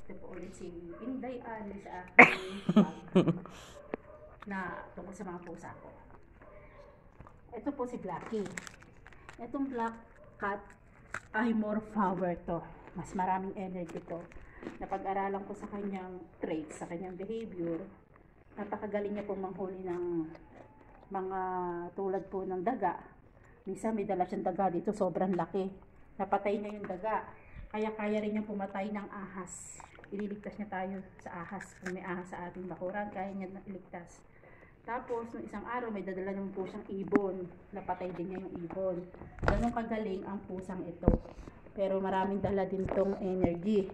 Ito po ulit si Inday Ali sa aking vlog na tungkol sa mga pusa ko. Ito po si Blackie. Itong black cat ay more power to. Mas maraming energy to. Napag-aralan ko sa kanyang traits, sa kanyang behavior. Napakagaling niya pong manghuli ng mga tulad po ng daga. Minsan may dala siyang daga dito, sobrang laki. Napatay niya yung daga. Kaya rin niya pumatay ng ahas. Ililigtas niya tayo sa ahas. Kung may ahas sa ating bakuran, kaya niya iligtas. Tapos, nung isang araw, may dadala naman po siyang ibon. Napatay din niya yung ibon. Ganun kagaling ang pusang ito. Pero maraming dala din tong energy.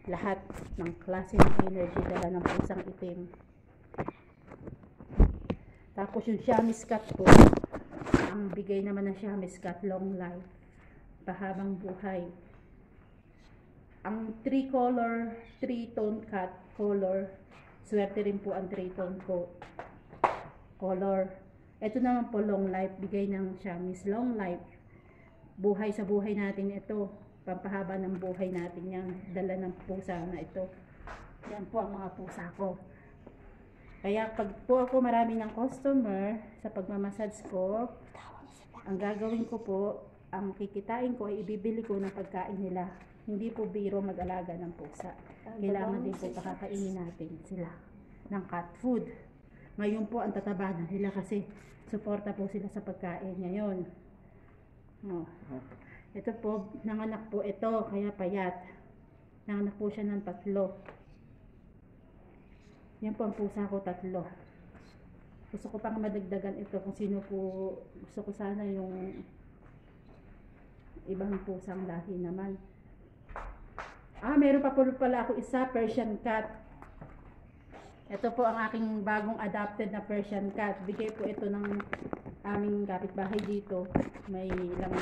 Lahat ng klase ng energy dala ng pusang itim. Tapos yung Siamese cat po, ang bigay naman ng Siamese cat, long life. Pahabang buhay. Ang 3-tone cat color, swerte rin po ang 3-tone color. Ito naman po long life, bigay ng Siamese long life. Buhay sa buhay natin ito, pampahaba ng buhay natin yan, dala ng pusa na ito. Yan po ang mga pusa ko. Kaya pag po ako marami ng customer sa pagmamassage ko, ang gagawin ko po, ang kikitain ko ay ibibili ko ng pagkain nila. Hindi po biro mag-alaga ng pusa. Kailangan din po pakakainin natin sila ng cat food. Ngayon po ang tataba na nila kasi suporta po sila sa pagkain ngayon. Oh. Ito po, nanganak po ito, kaya payat. Nanganak po siya ng 3. Yan po ang pusa ko, 3. Gusto ko pang madagdagan ito kung sino po, gusto ko sana yung ibang pusang lahi naman. Meron pa po pala ako isa, Persian cat. Ito po ang aking bagong adopted na Persian cat. Bigay po ito ng aming kapitbahay dito. May ilang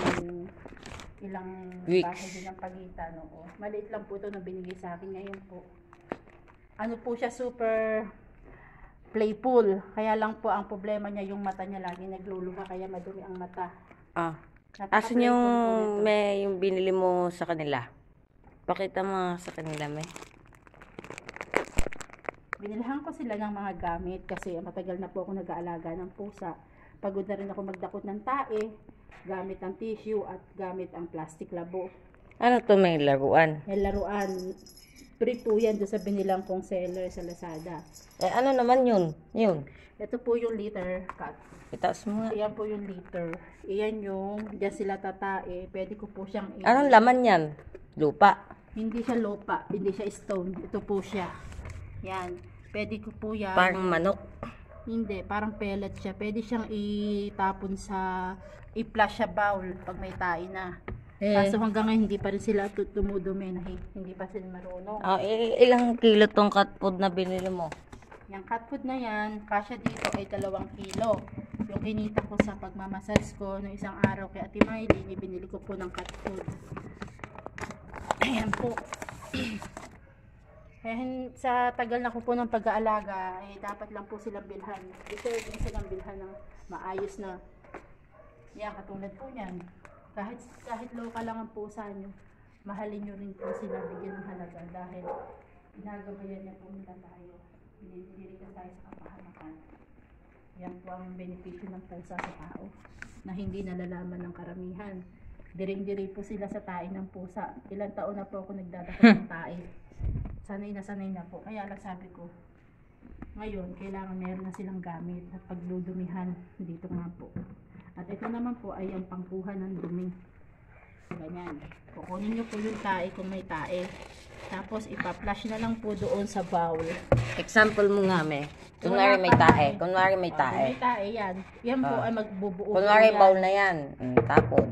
bahay din ang pagitan. Oo. Maliit lang po ito na binigay sa akin ngayon po. Ano po siya, super playful. Kaya lang po ang problema niya, yung mata niya lagi nagluluha, kaya madumi ang mata. Asan yung may yung binili mo sa kanila? Pakita mo sa kanila, may. Binilhan ko sila ng mga gamit kasi matagal na po ako nag-aalaga ng pusa. Pagod na rin ako magdakot ng tae, gamit ang tissue at gamit ang plastic labo. Ano to, may laruan? May laruan. Free po yan doon sa binilang kong seller sa Lazada. Ano naman yun? Yun. Ito po yung litter cat. Itaas mo nga. Iyan po yung litter. Iyan yung, diyan sila tatae. Pwede ko po siyang Anong laman yan? Lupa? Hindi siya lupa, hindi siya stone. Ito po siya. Yan. Pwede ko po yan. Parang manok? Hindi, parang pellet siya. Pwede siyang itapon sa, i-flush sa bowl pag may tae na. Kaso hanggang ngayon hindi pa rin sila tumudumi na hindi pa sila marunong. Ilang kilo tong cat food na binili mo? Yung cat food na yan, kasya dito ay 2 kilo. Yung kinita ko sa pagmamassage ko no isang araw kay Ate Miley, binili ko po ng cat food. Ayan po. Sa tagal na ko po ng pag-aalaga, dapat lang po silang bilhan. Deserve din silang bilhan ng maayos na. Yan, katulad po yan. Kahit local lang ang pusa nyo, mahalin nyo rin po sila, bigyan ng halaga dahil ginagabayan niya po nila tayo. Binibigyan tayo sa kapahamakan. Yan po ang benepisyo ng pusa sa tao na hindi nalalaman ng karamihan. Diring-diri po sila sa tae ng pusa. Ilang taon na po ako nagdadakot ng tae. Sanay na po. Kaya lang sabi ko, ngayon, kailangan meron na silang gamit at pagdudumihan dito nga po. At ito naman po ay ang pangkuha ng dumi. Ganyan. Kukunin nyo po yung tae kung may tae. Tapos ipa-flush na lang po doon sa bowl. Example mo nga, me. Kunwari may tae. Kunwari may tae. May tae yan. Yan po ay magbubuo. Kunwari bowl na yan. Tapon.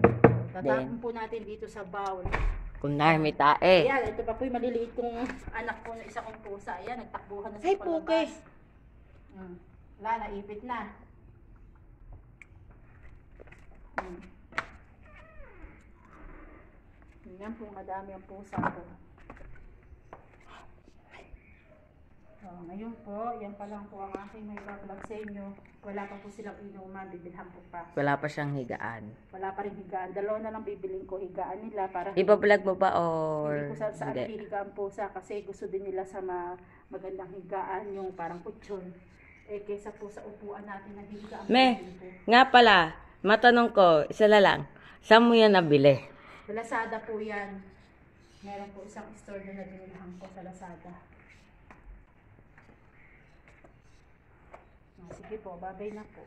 Tatapon po natin dito sa bowl. Kunwari may tae. Ayan, ito pa po yung maliliit kong anak ko na isa kong pusa. Ayan, nagtakbuhan na sa Ay, palabas. puke. Wala, naipit na. Yan po, madami ang pusa ko. Ngayon Ayun po, yan pa lang po ang aking may vlog sa inyo. Wala pa po silang inuman, bibilhan ko pa. Wala pa siyang higaan. Wala pa rin higaan. Dalawa na lang bibiling ko higaan nila para Iba-vlog mo ba hindi or ko saan hindi? hihigaan po sa kasi gusto din nila sa magandang higaan, yung parang kutsyon. Eh, kaysa po sa upuan natin na higaan. Nga pala, matanong ko, isa na lang. Saan mo yan nabili? Sa Lazada po yan. Meron po isang store na binilhan ko sa Lazada. Sige po, babay na po.